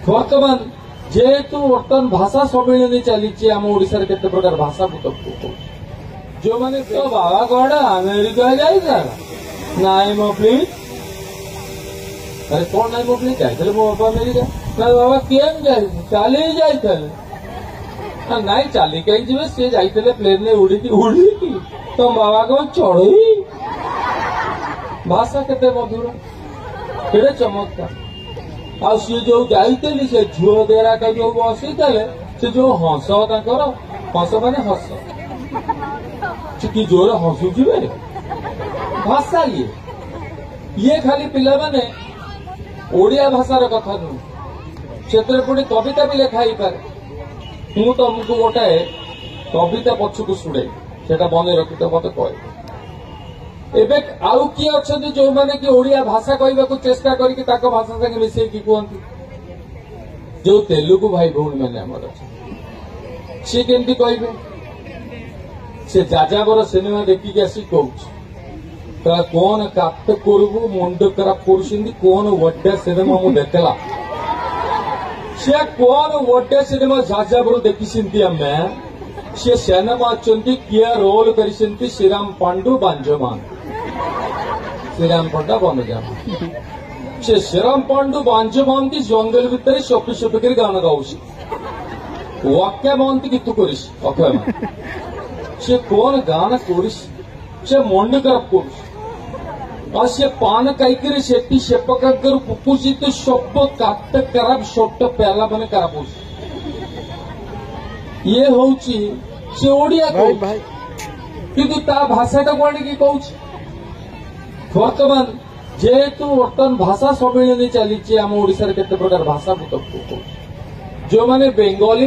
बर्तमान जेहेतु बर्तमान भाषा सम्मिलनी चली आम ओडिशा रे केते प्रकार भाषा पुस्तक जो माने तो बाबा कड़ा अमेरिका जाइए नाई मो प्लीज अरे कौन नाई मो प्लीज जाइए मो बाबा अमेरिका ना बाबा केम जाए चली जाइए नाई चली कहीं जी सी जाइए प्लेन ने उड़ी तो बाबा कौन चढ़ई भाषा केते मधुर केड़े चमत्कार आ सी जो जाइए से झुओ देरा का जो बसी से जो हंस हंस माने हंस कि जोर हसुची भाषा ये खाली पिला माने ओडिया भाषार कथा नुह से पुणी कविता भी लिखाई पारे मु तुमको गोटाए कविता पछकू शुणे से बन रखी तो मत कह एबे आउ किए अच्छा जो माने कि ओडिया भाषा कहवा को चेष्टा करके भाषा संगे मिसई की कहती जो तेलुगु भाई भौणी मैंने आमर सी केमती कहे से जाजाबर सिनेमा देखिक आसी कह कौन काट करबू मुंड खराब कर कौन वड्डा सिनेमा मु देखला से कौन वड्डा सिनेमा जाजाबर देखी आमे से सिनेमा अच्छी किए रोल कर श्रीराम पांडु बांजमान श्रीराम पंडा बांजमान से श्रीराम पांडु बांजमान की जंगल भितर सपी सपिक गान गाऊसी वाक्या महंती गीत कर अक्षय से कौन गान कर से मंड खराब कर से पान कईकरी सेटी सेपकर पुकुसी तो सब काट खराब सट पेला मैंने खराब हो ये हूँ से ओडिया किंतु ता भाषाटा को आनिकी कहूँ बर्तमान जेहेतु बर्तमान भाषा सम्मिलनी चली आम ओडिशा रे केते प्रकार भाषा पुस्तक जो माने बेंगली